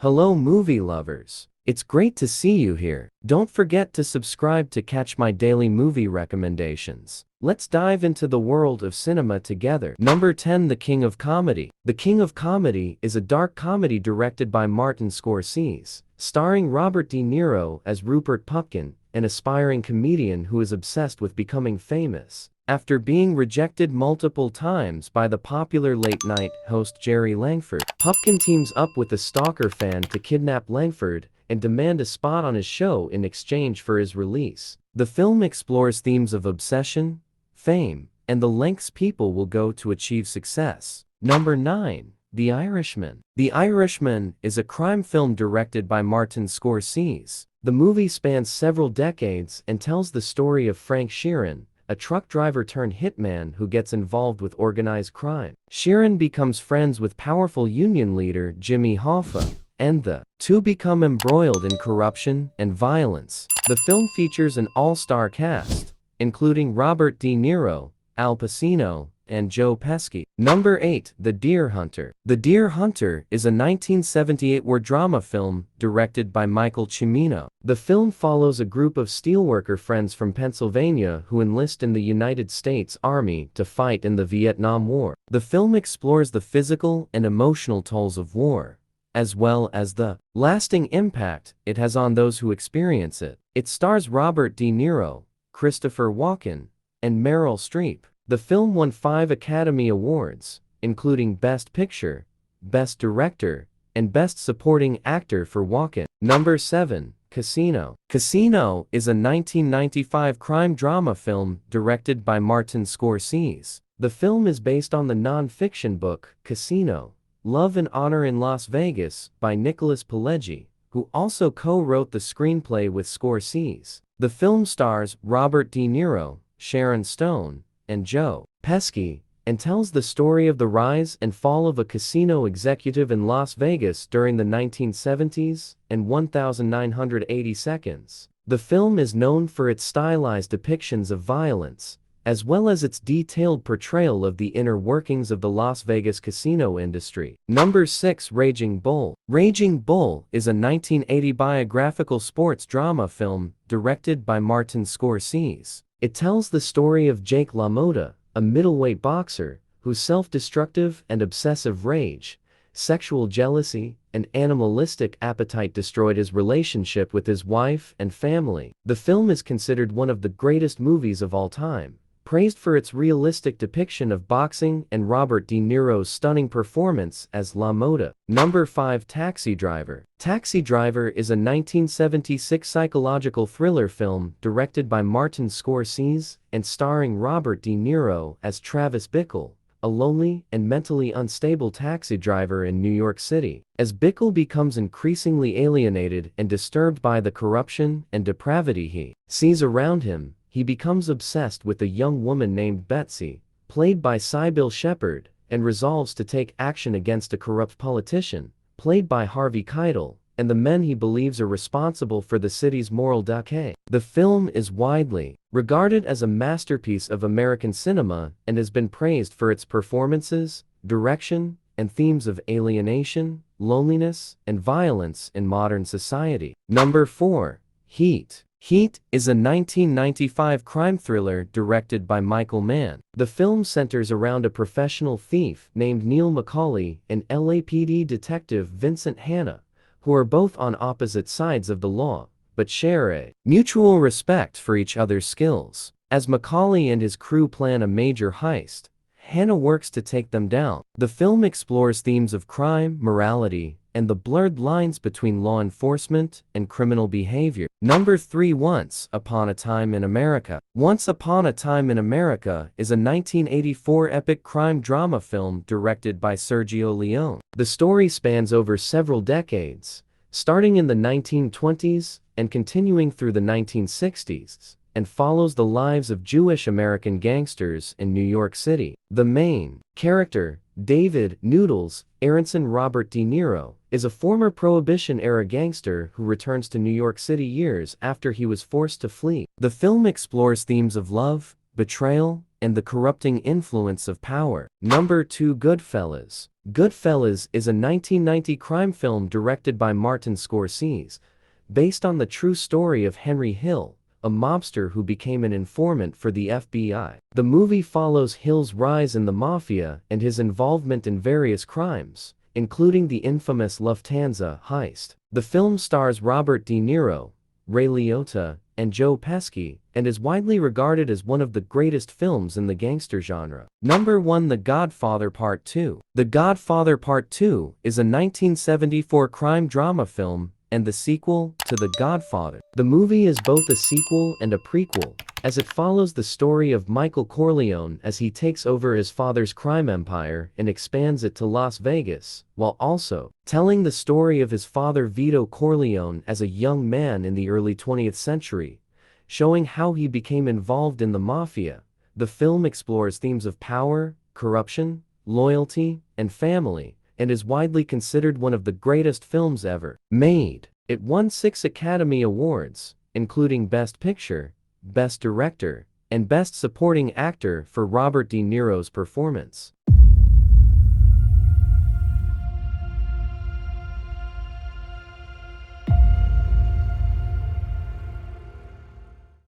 Hello movie lovers. It's great to see you here. Don't forget to subscribe to catch my daily movie recommendations. Let's dive into the world of cinema together. Number 10, The King of Comedy. The King of Comedy is a dark comedy directed by Martin Scorsese, starring Robert De Niro as Rupert Pupkin, an aspiring comedian who is obsessed with becoming famous. After being rejected multiple times by the popular late-night host Jerry Langford, Pupkin teams up with a stalker fan to kidnap Langford and demand a spot on his show in exchange for his release. The film explores themes of obsession, fame, and the lengths people will go to achieve success. Number 9. The Irishman. The Irishman is a crime film directed by Martin Scorsese. The movie spans several decades and tells the story of Frank Sheeran, a truck driver turned hitman who gets involved with organized crime. Sheeran becomes friends with powerful union leader Jimmy Hoffa, and the two become embroiled in corruption and violence. The film features an all-star cast, including Robert De Niro, Al Pacino, and Joe Pesci. Number 8. The Deer Hunter. The Deer Hunter is a 1978 war drama film directed by Michael Cimino. The film follows a group of steelworker friends from Pennsylvania who enlist in the United States Army to fight in the Vietnam War. The film explores the physical and emotional tolls of war, as well as the lasting impact it has on those who experience it. It stars Robert De Niro, Christopher Walken, and Meryl Streep. The film won 5 Academy Awards, including Best Picture, Best Director, and Best Supporting Actor for Walken. Number 7. Casino. Casino is a 1995 crime drama film directed by Martin Scorsese. The film is based on the non-fiction book Casino: Love and Honor in Las Vegas by Nicholas Pileggi, who also co-wrote the screenplay with Scorsese. The film stars Robert De Niro, Sharon Stone, and Joe Pesci, and tells the story of the rise and fall of a casino executive in Las Vegas during the 1970s and 1980 seconds. The film is known for its stylized depictions of violence, as well as its detailed portrayal of the inner workings of the Las Vegas casino industry. Number 6. Raging Bull. Raging Bull is a 1980 biographical sports drama film directed by Martin Scorsese. It tells the story of Jake LaMotta, a middleweight boxer whose self-destructive and obsessive rage, sexual jealousy, and animalistic appetite destroyed his relationship with his wife and family. The film is considered one of the greatest movies of all time, praised for its realistic depiction of boxing and Robert De Niro's stunning performance as LaMotta. Number 5. Taxi Driver. Taxi Driver is a 1976 psychological thriller film directed by Martin Scorsese and starring Robert De Niro as Travis Bickle, a lonely and mentally unstable taxi driver in New York City. As Bickle becomes increasingly alienated and disturbed by the corruption and depravity he sees around him, he becomes obsessed with a young woman named Betsy, played by Sybil Shepherd, and resolves to take action against a corrupt politician, played by Harvey Keitel, and the men he believes are responsible for the city's moral decay. The film is widely regarded as a masterpiece of American cinema and has been praised for its performances, direction, and themes of alienation, loneliness, and violence in modern society. Number 4. Heat. Heat is a 1995 crime thriller directed by Michael Mann. The film centers around a professional thief named Neil McCauley and LAPD detective Vincent Hanna, who are both on opposite sides of the law, but share a mutual respect for each other's skills. As McCauley and his crew plan a major heist, Hanna works to take them down. The film explores themes of crime, morality, and the blurred lines between law enforcement and criminal behavior. Number 3. Once Upon a Time in America. Once Upon a Time in America is a 1984 epic crime drama film directed by Sergio Leone. The story spans over several decades, starting in the 1920s and continuing through the 1960s, and follows the lives of Jewish American gangsters in New York City. The main character, David "Noodles" Aronson Robert De Niro, is a former Prohibition-era gangster who returns to New York City years after he was forced to flee. The film explores themes of love, betrayal, and the corrupting influence of power. Number 2. Goodfellas. GoodFellas is a 1990 crime film directed by Martin Scorsese, based on the true story of Henry Hill, a mobster who became an informant for the FBI. The movie follows Hill's rise in the mafia and his involvement in various crimes, including the infamous Lufthansa heist. The film stars Robert De Niro, Ray Liotta, and Joe Pesci, and is widely regarded as one of the greatest films in the gangster genre. Number 1. The Godfather Part II. The Godfather Part II is a 1974 crime drama film and the sequel to The Godfather. The movie is both a sequel and a prequel, as it follows the story of Michael Corleone as he takes over his father's crime empire and expands it to Las Vegas, while also telling the story of his father Vito Corleone as a young man in the early 20th century, showing how he became involved in the mafia. The film explores themes of power, corruption, loyalty, and family, and is widely considered one of the greatest films ever made. It won 6 Academy Awards, including Best Picture, Best Director, and Best Supporting Actor for Robert De Niro's performance.